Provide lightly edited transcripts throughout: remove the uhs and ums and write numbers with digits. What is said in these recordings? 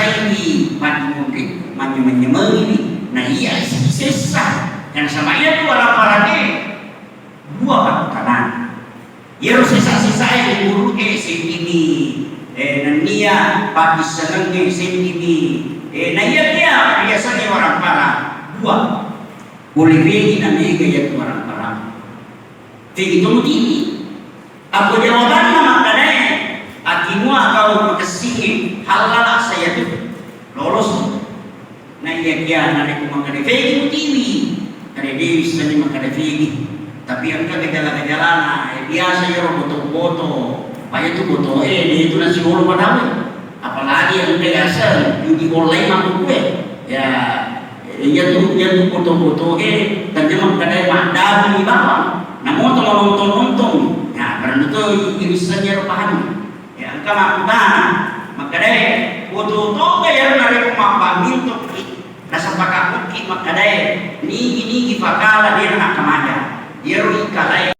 sahibi patmudrik menyemeni nah iya sisa yang sama ia tu orang-orangnya dua kanan ia sisa-sisa yang guru sendiri nania pagi senengnya sendiri nah iya biasanya orang para dua boleh bagi namanya gaya orang para begitu begini aku jawabannya makanya akimu kau kesini halal saya tu lolos nah iya nanti aku makan begitu tiwi ada dia bisa makan begitu tapi yang gejala-gejala biasa ya foto-foto banyak tuh foto itu nasi bolu padahal apalagi yang biasa judi online mampu gue ya tuh foto-foto dan dia makan mandar di bawah namun kalau nonton nah karena itu irisannya rupanya ya angka makna maka deh foto kayak nari rumah untuk rasa pakai mungkin maka deh ini fakala dia nak kemana dia rugi kalai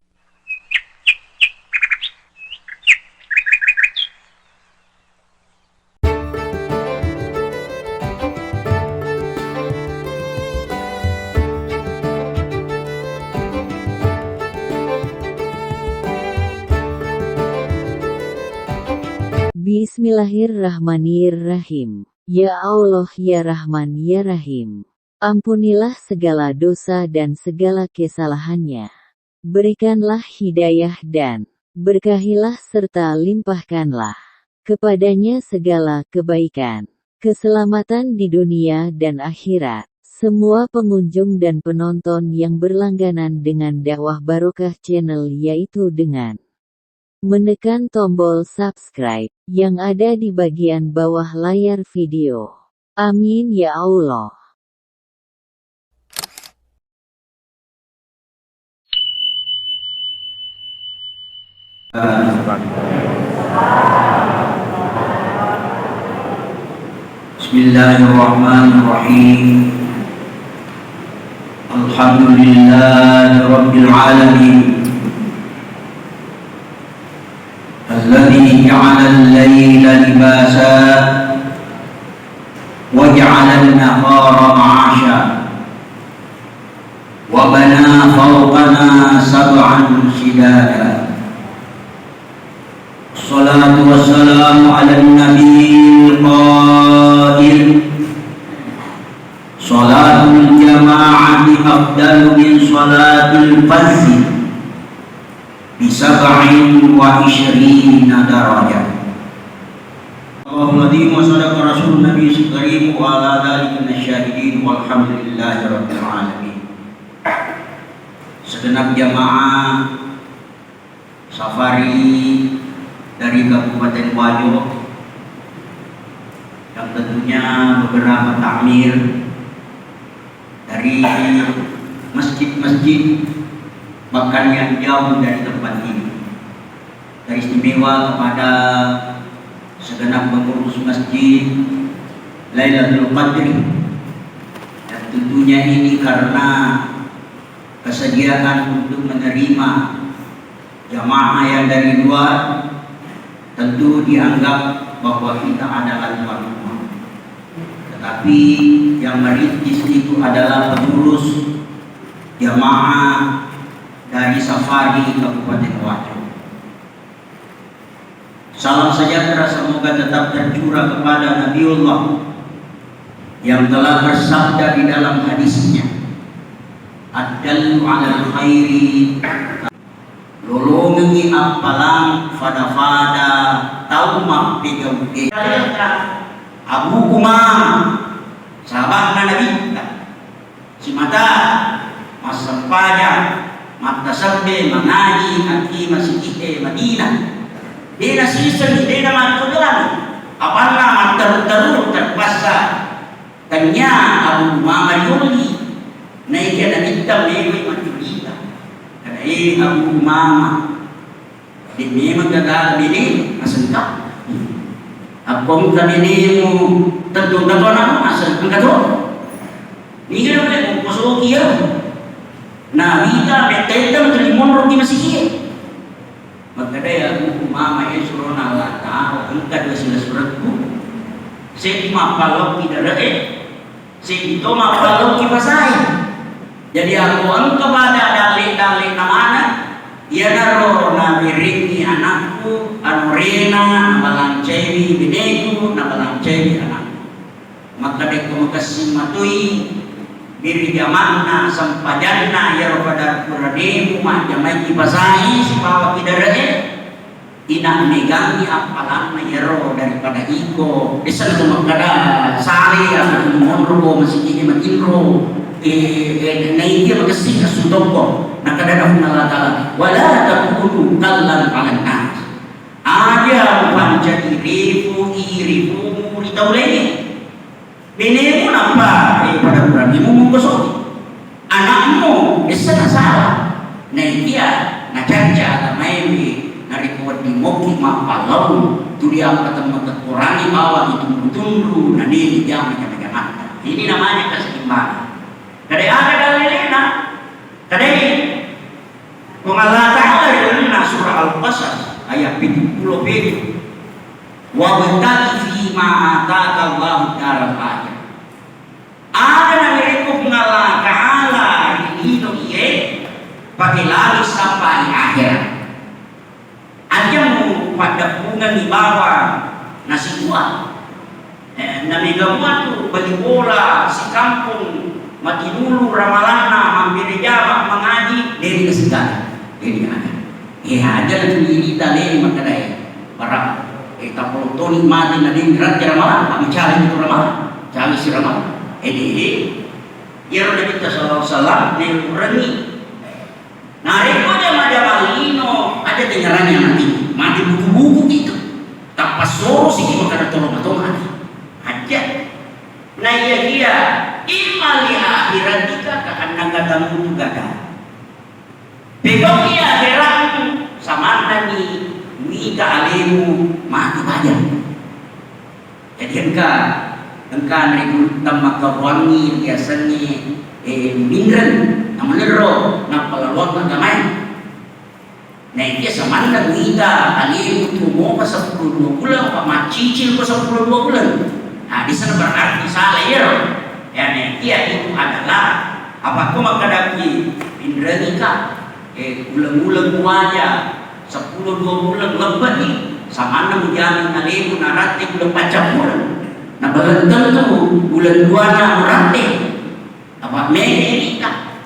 Bismillahirrahmanirrahim. Ya Allah ya Rahman ya Rahim. Ampunilah segala dosa dan segala kesalahannya. Berikanlah hidayah dan berkahilah serta limpahkanlah kepadanya segala kebaikan, keselamatan di dunia dan akhirat. Semua pengunjung dan penonton yang berlangganan dengan dakwah barokah channel yaitu dengan menekan tombol subscribe yang ada di bagian bawah layar video. Amin ya Allah. Bismillahirrahmanirrahim. Alhamdulillahirabbil alamin. الذي جعل الليل لباسا وجعل النهار معاشا وبنى فوقنا سبعا شدادا الصلاة والسلام على النبي القائل صلاة الجماعة أفضل من صلاة الفذ bisab'in wa ishrina darajah. Allahumma di wa sadaqa rasul nabi karim wa ala dzalika nasyahidin walhamdulillahi rabbil alamin. Segenap jamaah safari dari Kabupaten Wajo yang tentunya beberapa takmir dari masjid-masjid bahkan yang jauh dari tempat ini, dari istimewa kepada segenap pengurus masjid Lailatul Qadri, dan tentunya ini karena kesediaan untuk menerima jamaah yang dari luar, tentu dianggap bahwa kita adalah tuan rumah, tetapi yang merintis itu adalah pengurus jamaah dari safari Kabupaten Wajo. Salam sejahtera semoga tetap tercurah kepada Nabiullah yang telah bersabda di dalam hadisnya, ad-dallu 'alal khairi lolongi apalang fada-fada taumah pegawai. Abu Umam sahabat Nabi si mata masa pajak mata sampai mengaji nanti masih kita Madinah. Dia season dia nama tujuan. Apakah terus terpaksa tanya Abu Muhammad Yuli naik ke Nabi Tamewi Madinah. Karena Abu Muhammad di memang gagal ini asal Abang tadi ni tentu tentu nak asal angkat tu. Ni kan boleh kosong kia. Nah, kita betul betul monor di masih kia. Maka dia aku mama yang suruh Allah tahu angkat surat suratku. Sedi mapalok kidare, sedi to mapalok kipasai. Jadi aku engkau pada dalil-dalil namana, ya naro nabiringi anakku, anurena, nabalancewi bineku, nabalancewi anakku. Maka deko makasih matui, biri jamanna sampajanna ya pada kurademu majamai kipasai si bawa kidare. Ina megangi apalan yero daripada iko bisa tu makada sari atau monro masih ini makinro naik dia makasih kasudoko nakada dah Allah wala takunu kallan palan nas aja panjat irifu irifu itauleni benemu nampak pada kuranimu mengkosong anakmu bisa salah naik dia nacaca main narikuat di moki mapalau tu dia ketemu kekurangi bawah itu tundu dan ini dia macam-macam. Ini namanya keseimbangan. Kadai ada dalilnya, kadai Allah Ta'ala dalam surah Al-Qasas ayat 70 wa bataqi fi ma ataka Allah daral akhir. Ada narikuk Allah Ta'ala ini iye pakai lari sampai akhirat. Ajamu pada bunga di bawah nasi buah, nami gamuan tu bagi bola si kampung mati dulu ramalana mampir jawab mengaji dari kesegan dari ada aja tu ini dalil makadai para kita pelotoni mati nadi berat ramalan kami cari itu ramalan cari si ramalan ya udah kita salam nih urangi. Nah, rekoda majamalino ada dengarannya nanti, mati buku-buku gitu. Tak pasoro sih kita kada tolong-tolongan. Aja. Nah iya imali akhirat kita kakandang katamu juga dah. Begok iya akhirat sama nani wika alemu mati banyak. Jadi engkau rekut tamak kawangi biasanya mindran namanero napalaluan nagamay na iya sa manang wika alimu tumo ka sa 12 bulan pa macicil ko sa 12 bulan di sana berarti salah ya yan iya itu adalah apa ko magkadaki pindrani ka ulang-ulang buaya 10-12 bulan lebat nih sa manang jamin alimu narate bulan 4 bulan nabalantang to bulan 2 na narate apa meni ka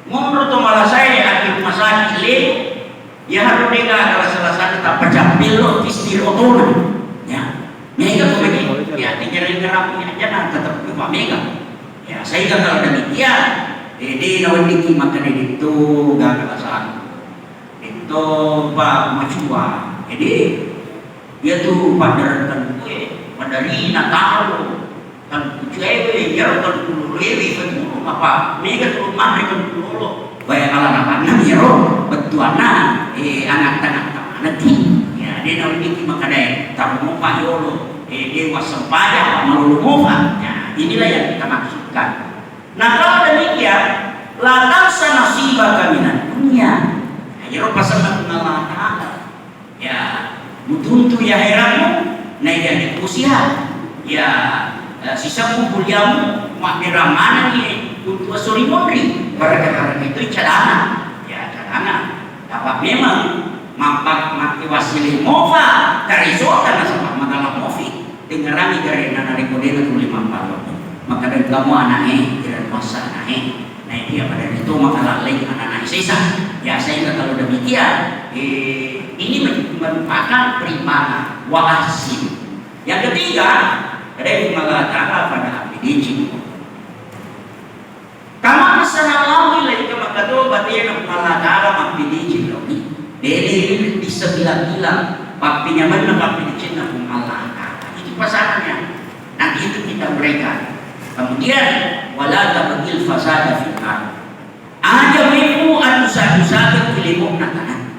ngomong to malah saya akhir masak le ya harus dia adalah salah satu tak pecampil lo istirotonan ya mega kok begini ya tinggalin kerapnya aja nah tetap lupa mega ya saya kalau demikian jadi lawan diki makan itu gak kalah salah itu pak macua jadi dia tuh pada kue pada rina taruh kan cewek ya kan lewi betul apa mega tuh mereka dulu bayar anak-anak namiro betuana anak-anak nanti ya dia nak ini makadai tamu pak yolo dia waspada malu mufa ya inilah yang kita maksudkan. Nah kalau demikian latar sanasiba kaminan dunia ya pasal Allah Ta'ala ya mutuntu ya heramu naik jadi usia ya sisa kumpul yang maknira mana ni untuk asuri mondri barang itu cadangan ya cadangan dapat memang mampak mati wasili mofa dari sota nasabah magalah mofi dengarami dari nana rekodena tuli mampak maka dari kamu anaknya tidak masa anaknya nah dia pada itu maka lagi anak-anak sisa ya saya kalau demikian ini merupakan primana wahasi. Yang ketiga dari Allah Ta'ala pada abdi dijin kama masalallahu ilaika makado batina Allah Ta'ala abdi dijin logi dari di sebilang-bilang papinya mana abdi dijin Allah Ta'ala itu pasangannya nanti itu kita berikan. Kemudian wala tabghil fasada fil ardh aja wiku anusa-nusa kilimuk natanan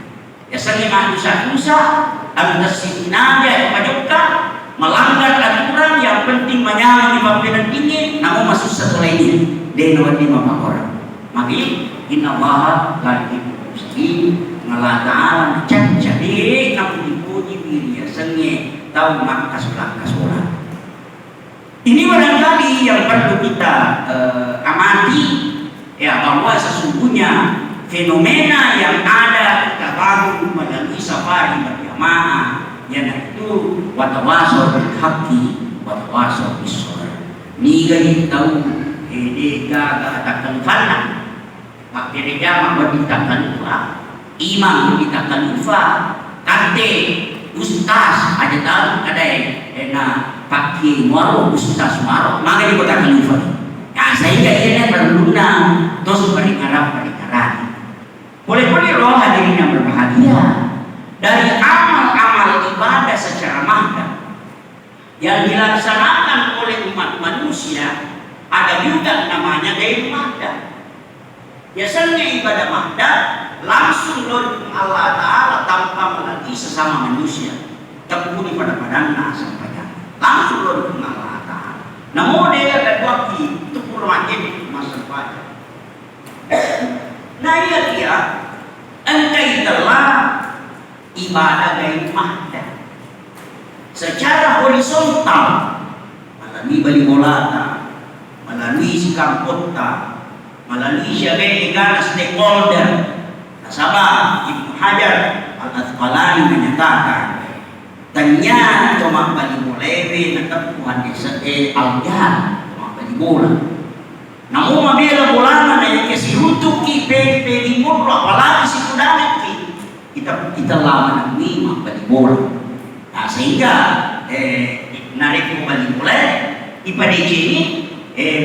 ya sangi anusa-nusa antasinaja kepajuka melanggar aturan yang penting menyamai pimpinan tinggi namun masuk satu lainnya denwan 5 orang maki inna Allah lagi mesti ngelata jadi namun dipuji diri ya sengi tahu mak kasulah Ini barangkali yang perlu kita amati, ya, bahwa sesungguhnya fenomena yang ada kita bangun melalui safari berjamaah, yaitu watawasau bil haqqi watawasau bis sabr. Ni gani tahu ini gaga takkan fana. Pakire jamaah beritakan ufa, imam beritakan ufa, kante ustaz ada tahu kadai pakai muaro ustaz muaro maka di kota Khalifah. Ya sehingga ini berguna terus beringarap. Boleh-boleh roh hadirin yang berbahagia, dari amal-amal ibadah secara mahdoh yang dilaksanakan oleh umat manusia ada juga namanya gaya mahdoh. Biasanya ibadah mahdoh langsung dari Allah Ta'ala tanpa melalui sesama manusia, tempuni pada badannya sampai langsung dari Allah Ta'ala. Namun dia ada waktu itu pun wajib masa pada. Nah dia engkau telah ibadah gaya mahdoh secara horizontal melalui balibolata, melalui sikap kota, melalui sebagai negara stakeholder. Nasabah Ibnu Hajar Al-Asqalani menyatakan tanya cuma bali bolewe tetap Tuhan al-jahal cuma bali bola. Namun mabila bola na yang kesirutuki pedi bola apalagi si kudanak kita lama nang mah bali bola. Nah sehingga narik bali bola ipadiji ini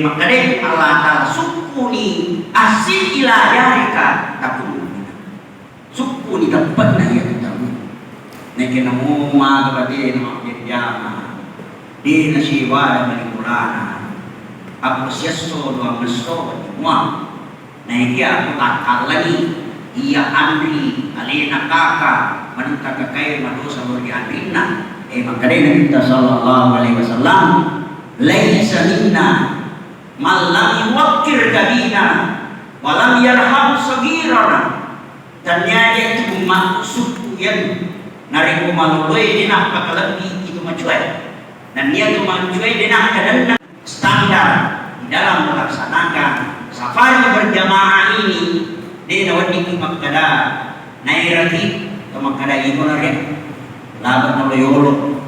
makanya Allah Ta'ala sukuni asil ilayarika takun sukuni dapat na ya tahu nake namo magabati nama piyama di nasiwa bali bola aku siaso doang mesto semua. Nah ini aku takal lagi iya andri alina kakak menentang kakai manusia bagi andrina makanya kita sallallahu alaihi wasallam laisa minna man lam yuwakkir kabina wa lam yarham sagirana. Ternyata itu maksud yang nari kumaluloi dina pakalabi itu macuai dan dia tu macuai dina kadang standar di dalam melaksanakan safari berjamaah ini. Dia nawati kumakada nairati kumakada ibu nari laban noloyolo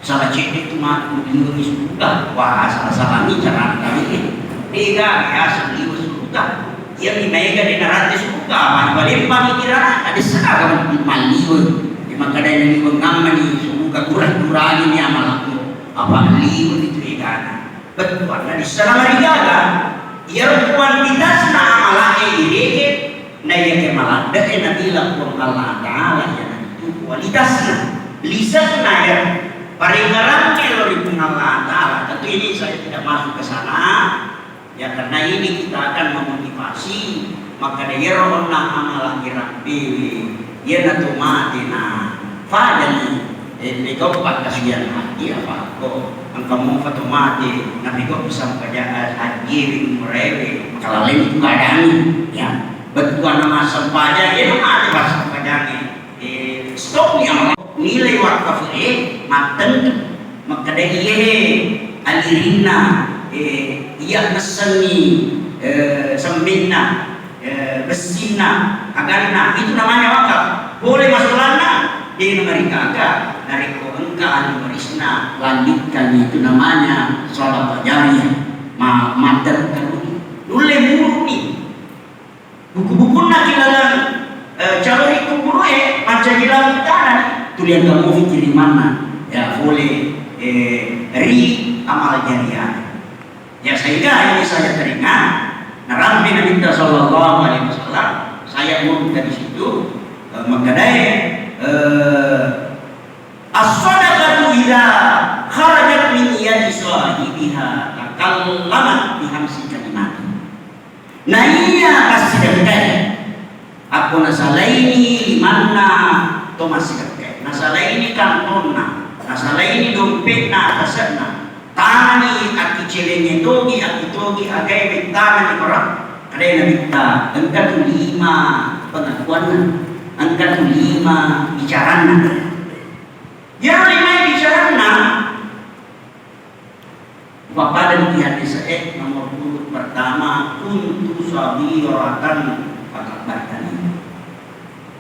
salah cek itu mah mungkin sudah wah salah ini cara kami tiga biasa ibu sudah yang dimega di narasi suka balik pamikiran ada sekarang maliu di makada ini mengamani suka kurang-kurang ini amal aku apa liu itu ikan betul nah di sana marigaga ia kuantitas na amalah ini na yang kemalan dan nabila pun Allah Ta'ala yang itu kualitasnya lisan ya paringaran kelori pun Allah Ta'ala. Tentu ini saya tidak masuk ke sana ya karena ini kita akan memotivasi maka dia rohna amalah kirabbi ya natu matina fadani kau pak kasihan hati apa kok engkau mau fatumati nabi kau bisa pada hadir murewe kalau lain itu keadaan ya betul nama sempaja ya ada bahasa sempajanya stop yang nilai wakaf maten maka dia alirina iya nasani sembina besina agarna itu namanya wakaf boleh masuk lana di mereka agak dari engkau numerisna lanjutkan itu namanya sholat jariyah mater dule murni buku-buku nak kilalan calon itu guru macam hilang tanah tulian kamu fikir mana ya boleh amal jariah ya sehingga ini saya teringat narambi Nabi sallallahu alaihi wasallam saya mau dari situ mengenai as-sadaqatu idza kharajat min yadi sahibiha takallamat bihamsi kalimat. Nah iya kasih sedekah aku nasalah ini dimana to masih sedekah nasalah ini kantonna nasalah ini dompetna atasna tani aki celenge togi aki togi agai betana ni orang kadai nabita engkau 5 pengakuan engkau 5 bicarana ya 5 bicarana Papada di hadis nomor urut pertama, kuntu sabiratan fakabatan.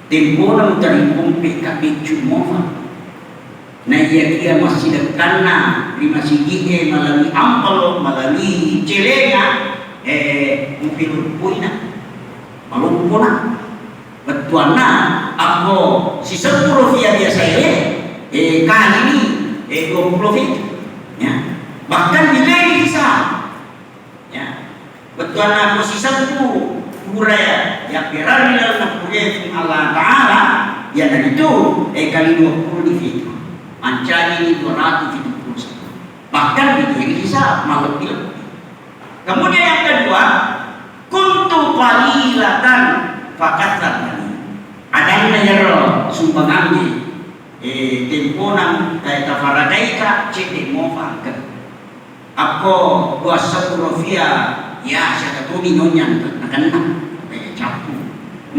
Tempo nang terhimpun PKP Cumofa. Nah ia masih dekana lima sigi melalui ampel melalui celenga mungkin puina malumpuna betuana aku si 10 via biasa kali ini 20 feet ya. Bahkan bila bisa ya betuana aku si 10 kuraya ya berani dalam proyek Allah Ta'ala ya dari itu kali 20 di feet Ancani ini 271. Bahkan begini bisa lebih. Kemudian yang kedua, kuntu qalilatan fakatsan. Ada yang sumpah kami temponan tafaradaika cek mofak. Aku kuasa profia ya saya ketumi nyonya akan capu.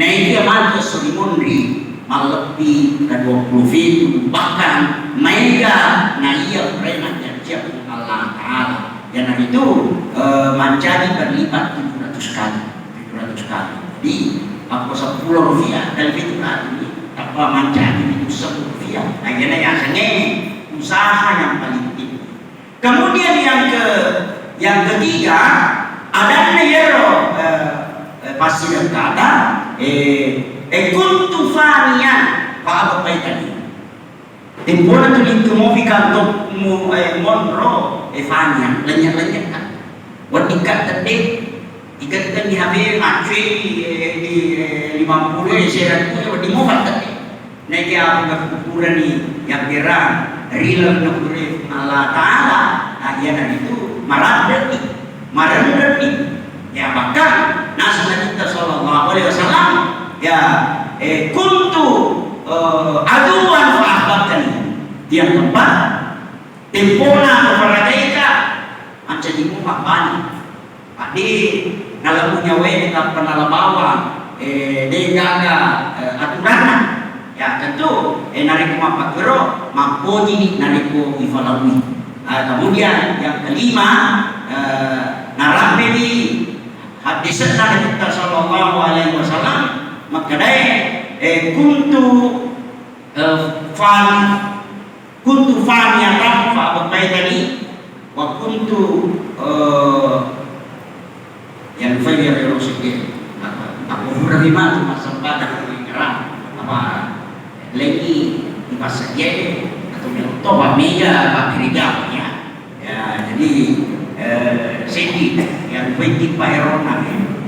Nah ini yang mantu selimundri lebih ke 20 feet bahkan mega nah iya preman yang siap Allah Ta'ala yang itu menjadi berlipat 700 kali jadi aku 10 rupiah dan itu tadi apa menjadi itu 10 rupiah akhirnya yang sengaja usaha yang paling tinggi. Kemudian yang ketiga ada nero pasti yang kata kuntu fanian apa tadi temporan tu dikemofikan untuk monro fanian lenyap kan wadikat tadi ikat di habis macui di 50 saya di mofat tadi naik apa ukuran ni yang kira real nak Allah Ta'ala yang itu marah ni ya bahkan Nabi kita sallallahu alaihi wasallam ya kuntu aduan fa'ahbabtani yang keempat tempona kefaradaika macam di rumah bani padi kalau punya wena penalabawa dengaga aturan ya tentu nariku mapakero mamponi nariku ifalawi. Kemudian yang kelima narabbi hadis Nabi kita sallallahu alaihi wasallam makadai kuntu faniyatan fa abaitani wa kuntu yang fayya rusiki aku berima masa pada kerang apa lagi di pasar atau toba meja bakriga ya jadi sini yang penting Pak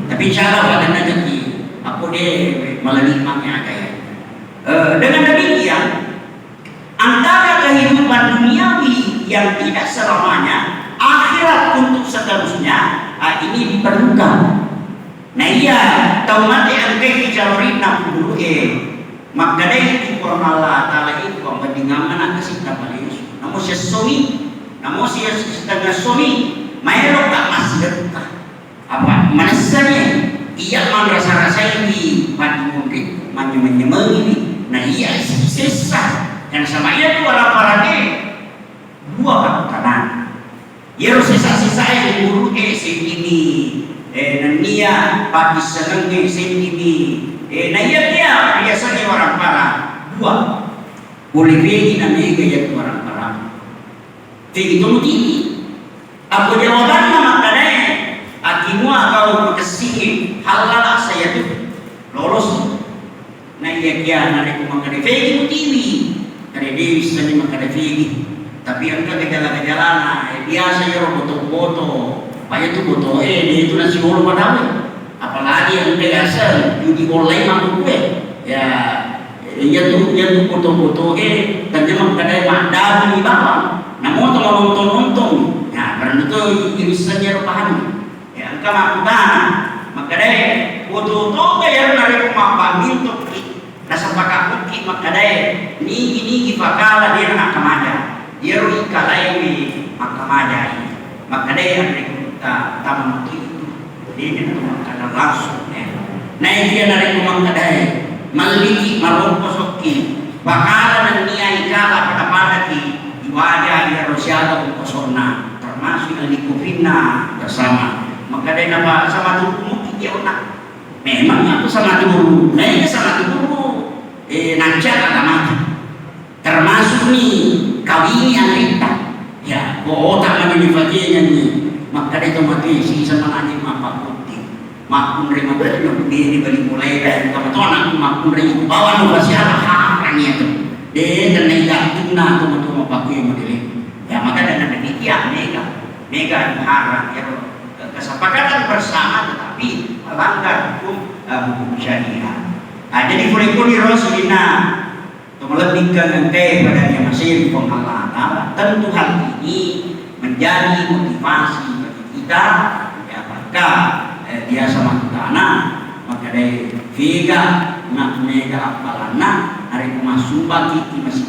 tapi cara pada nanti aku deh melalui kayak dengan demikian antara kehidupan duniawi yang tidak selamanya akhirat untuk seterusnya ini diperlukan. Nah iya tahu mati angkai jalurina dulu maka dari Quran Allah Ta'ala itu membandingkan kasih kepada Yesus namun sesuai namun setengah suami mayro tak masih apa manasanya ia merasa ini pada mungkin menyemang ini nah iya sisa yang sama ia itu orang-orangnya dua kanan ia sisa-sisa yang buru ini nania pagi senang ini nah iya dia biasanya orang para dua boleh bagi namanya gaya orang para begitu tinggi aku jawabannya makanya akimu kalau kesini halal saya tuh lolos nah iya dia narik makanya begitu tinggi karena dia bisa makanya begitu tapi yang kegala-gala biasa ya foto-foto banyak tuh foto dia itu nasi bolu padahal apalagi yang biasa judi online mampu gue ya tuh foto-foto dan dia makanya mandal di bawah namun kalau nonton ya karena itu irisannya rupanya ya angka makna maka deh foto kayak dari rumah bangun tuh rasa pakai uki maka deh ini fakala dia nak kemana dia rugi kalai di makamada maka deh yang kita tamu itu dia itu makana langsung nah dia dari rumah kadai maliki marokosoki bakala dan niai kala pada di wajah dia Rusia atau kosona termasuk yang dikufina bersama. Maka dia nama sama tubuhmu dia otak. Memangnya aku sama tubuh, mereka sama tubuh. Nancar agama. Termasuk nih kawin yang lintas. Ya, otak lagi dipakai nih. Maka dia otomatis sama aja apa putih. Makun terima berdoa di balik mulai dan teman-teman aku makun terima bawa nu siapa harangnya tu. Dia dan tidak tuna teman-teman pakai model. Ya maka dan demikian mega harang ya kesepakatan bersama tetapi melanggar hukum syariah. Jadi kulit-kulit Rasulina melebihkan engkau pada yang masih Allah Ta'ala. Tentu hal ini menjadi motivasi bagi kita ya maka dia sama tanah maka dari vega nak mega apalana hari kumasuba kita masih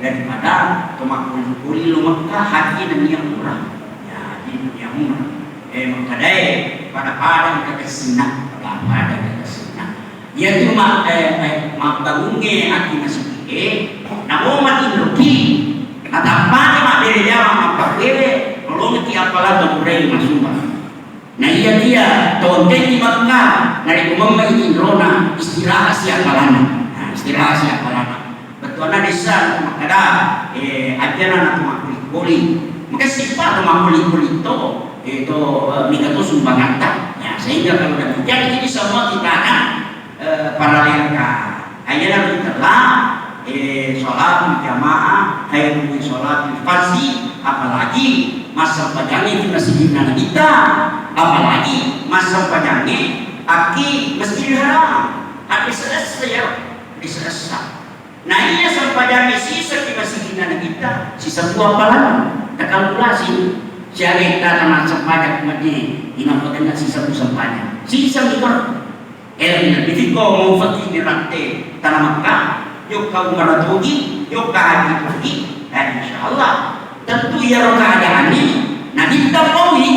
daripada tomak kulit Mekah haji dan yang murah ya di yang murah maka dari pada kekesinan pada kekesinan ia cuma bangunnya aki masih namun makin rugi kata pada mak dari jawab apa nolong ti apalah kemudian masuba. Nah dia tonten di Mekah dari umumnya ini rona istirahat siapa lana. Nah istirahat siapa lana. Betulnya desa makada ajaran atau makhluk kuli. Maka sifat atau makhluk itu minta tu sumbangan tak. Ya sehingga kalau dah jadi ini semua kita akan paralelkan. Ajaran kita lah sholat jamaah, hayat sholat fardhi, apalagi masa pajangnya di Masjidil Haram kita, apalagi masa pajangnya aki Masjidil Haram, aki selesai. Nah ini sempajangnya sisa di Masjidil Haram kita, sisa buah pahala, terkalkulasi. Siapa kita tanah sempajak kemudian inapakan sisa buah sempajak, sisa mikor, lebih kau mau fakir di rantai tanah Mekah. Yuk kau meratuhi, yuk haji pergi, dan insyaallah tentu ia keadaan ini. Nah kita penuhi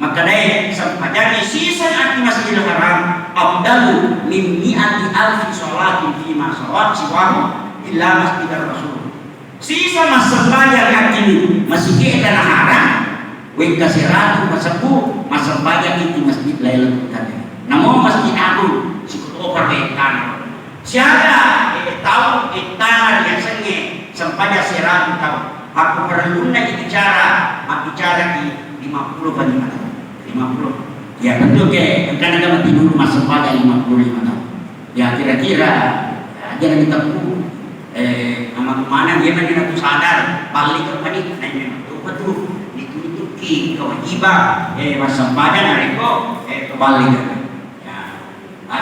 maka dari sempajani sisa aki Masjidil Haram afdalu min mi'ati alfi sholatin fi ma shawat siwahu illa Masjidil Rasul. Sisa masa pajak aki Masjid Tanah Haram wika siratu masabu masa pajak itu Masjid Lailatul Qadar. Namun Masjid Agung sikutu perbekan. Siapa tahu tanah yang sengit sempajak siratu tahu. Aku perlu nak bicara di 50 bagi 50. Ya betul ke kadang-kadang tidur masa pada 55 tahun. Ya kira-kira jangan kita nama kemana dia nanti aku sadar balik ke panik nanya betul ditutupi kewajiban masa pada hari kok kembali ya.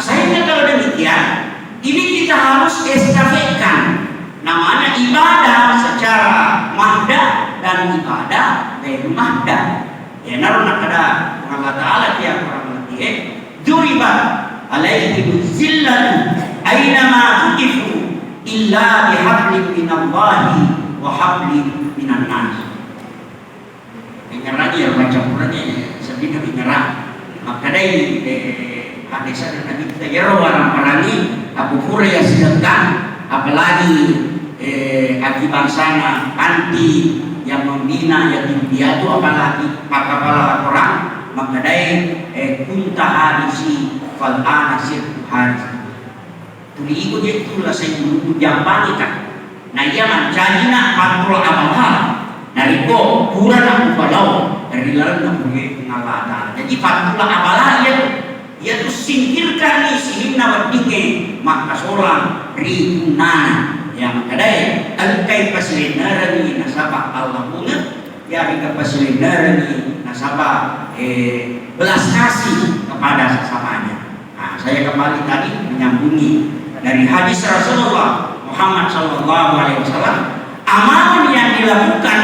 Saya kalau demikian ini kita harus estafetkan namanya ibadah secara mahda dan ibadah dari mahda. Ya naruna kada Allah Ta'ala dia orang lagi duriba alaihi zillatu aynama tuqifu illa bihablin minallahi wa hablin minan nas. Dengar lagi ya baca Qurannya sedikit dengar. Maka dari hadis Nabi kita ya orang parani Abu Hurairah sedangkan apalagi aki bangsana anti yang membina yatim piatu apalagi kepala orang maka dari kunta hadisi fal anasir hadis tuli ikut itu lah saya dulu jampan kan nah ia mencari nak patrol amal dari ko kurang aku balau dari lalu nak pergi pengalatan jadi patrol amal ia tu singkirkan ni sehingga wadinge maka seorang ribunan yang kadai alkai pasilinar ni nasabah Allah bunga ya hingga pasilinar ni nasabah belas kasih kepada sesamanya. Nah, saya kembali tadi menyambungi dari hadis Rasulullah Muhammad sallallahu alaihi wasallam amalan yang dilakukan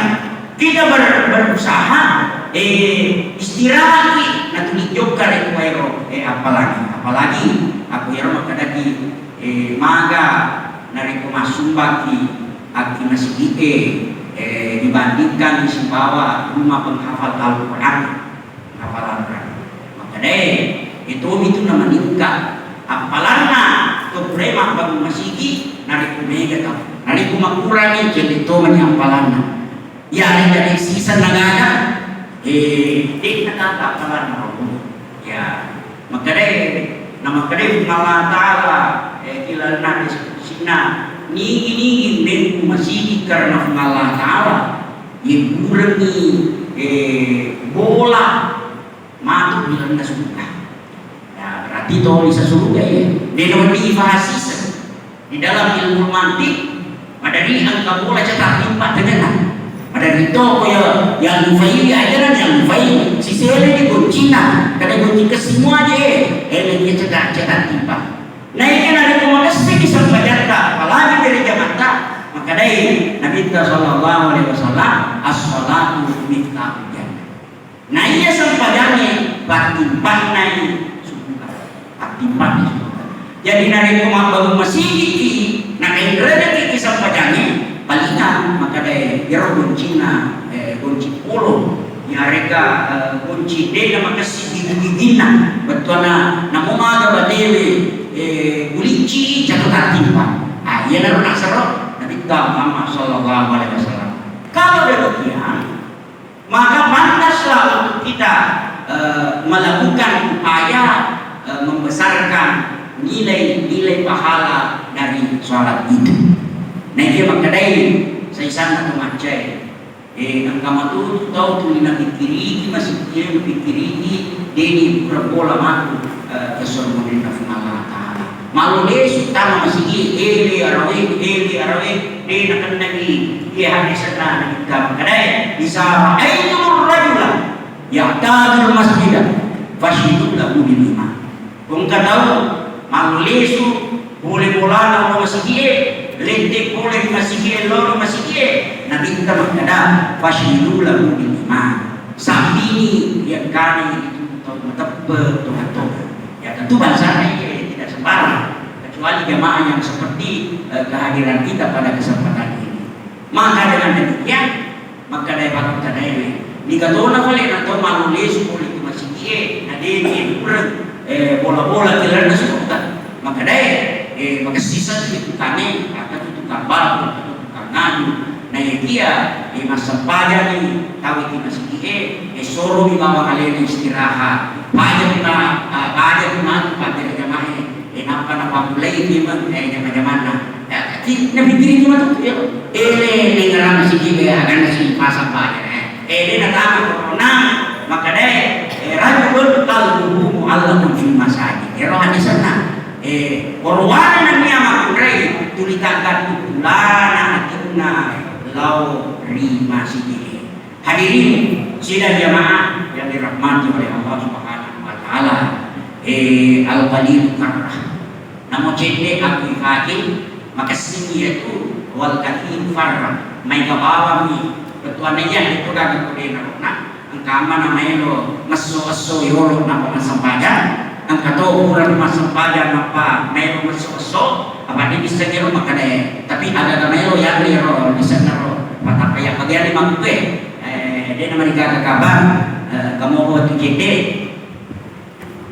kita berusaha istirahat nah tunjukkan itu wairo apalagi aku ya makadaki maga dari kumasumbaki aki nasidike dibandingkan di bawah rumah penghafal Al-Quran maka itu nama meningkat apalana keprema bagi masigi nari kumega tau nari kumakurangi jadi to menyampalana ya dari sisa nagana di nakakakalan mo. Ya, magkadai Allah Ta'ala kilal na sina ningin din masih karena Allah Ta'ala yang kurangi bola matuk bilang na surga. Ya, berarti itu bisa surga ya. Dia dapat difahasisa di dalam ilmu mantik. Madari ang bola cetak timpa dengan Madari itu ya yang nufai ajaran yang nufai si sele di kuncina kada kunci ke semua aja dia cetak timpa. Nah ini ada komunikasi kisah pajata apalagi dari zaman tak maka dari Nabi Sallallahu Alaihi Wasallam as-salatu miftahul jannah. Nah iya sampajane batimpan nai surga batimpan surga. Jadi nari baru masih nak indra kisah pajane palingan maka dari yaro kuncina kunci polo yang mereka kunci dia maka si gigina betulna namun ada badewe gulici jatuh timpa. Ah iya naruh nasaro Nabi Muhammad Sallallahu Alaihi Wasallam. Kalau demikian maka pantaslah untuk kita melakukan upaya membesarkan nilai pahala dari sholat itu. Nah dia makadai saya sana kemacai. Ang kamatu tahu tu nina pikiri masih dia pikiri deni bola matu kesormonin Allah Taala. Malu dia utama masih eli arawe dia nak nabi dia hadis sana kita makadai bisa itu rajula ya'tadul masjidah fashidu lahu bil iman. Kung kataw malu lesu boleh bola na masih lentik boleh masih loro masih Nabi kita mengada fashidu lahu bil iman. Sapi yang kami itu tebel tuh ya tentu bahasanya tidak sembarang kecuali jamaah yang seperti kehadiran kita pada kesempatan ini. Maka dengan demikian maka dapat kita dikatakan oleh atau manulis boleh itu masih ada yang bola-bola kira nasibkan maka maka sisa itu kami akan tukang bal atau tukang ngadu. Nah dia masa pajak ni tahu kita masih soro di bawah kalian istirahat pajak na pada jamaah apa mulai dia zaman Nabi diri cuma tu negara masih akan masih pasang pajak dia nak corona maka rajulun qalbuhu mu'allaqun fi masajid roh hadis sana warwana namanya makrai tulikan bulana atunna lau ri masjid. Hadirin sidang jamaah yang dirahmati oleh Allah Subhanahu wa taala. Al-qalil karrah. Namun cende aku hakim maka sini itu wal kathir farra. Mai kabawami ketuane yang itu kan kode narona. Angkama namanya lo maso yoro napa masampajan. Angka to kurang masampajan apa mai maso apa dia bisa kira maka tapi ada namanya lo yang liro bisa naro mata kayak bagian lima gue dia nama dikata kabar kamu buat cende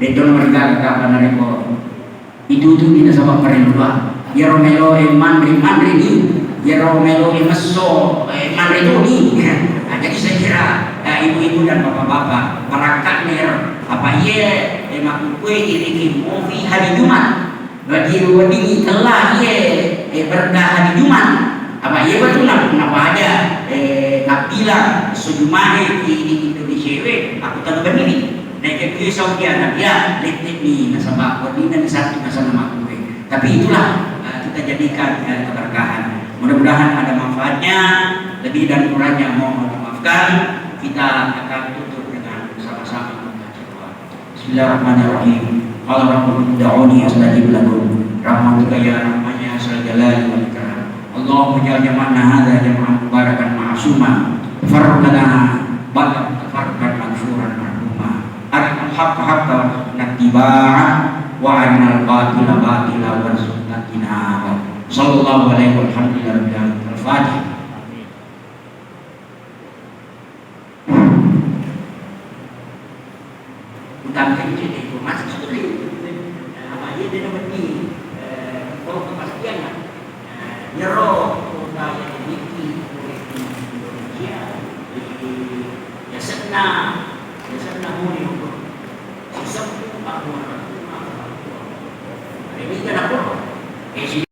dia tu nama dikata kabar dari ko itu tidak sama perintah ya romelo mandri ni ya romelo maso mandri tu ni jadi saya kira ibu-ibu dan bapak-bapak perangkat ner apa ye emak kue ini movie hari Jumat bagi wadi telah ye berkah hari Jumat apa ye betul lah kenapa ada nak bilang sejumlah di Indonesia aku tahu berdiri naik ke Saudi Arabia letih ni nasabah wadi dan satu masa nama kue tapi itulah kita jadikan keberkahan mudah-mudahan ada manfaatnya lebih dan kurangnya mohon maafkan kita akan tutup dengan sama-sama membaca doa. Bismillahirrahmanirrahim. Qala rabbukum ud'uni astajib lakum. Rahmatuka ya rahmanya asal jalali wal ikram. Allahumma ja'al jama'ana hadza jam'an mubarakan ma'suma. Farqana ba'da tafarruqan maghfuran marhuma. Arinal haqqa haqqan nattiba'a wa arinal batila batila warzuqna tinaba. Sallallahu alaihi wa sallam. Al-Fatihah. Utamakan jadi informasi seperti apa aja dia dapat di kalau kepastian nyero kota yang dimiliki oleh Indonesia ya senang Biasa nahuli ko. Sisap ko ako. Kaibigan ako. Eh,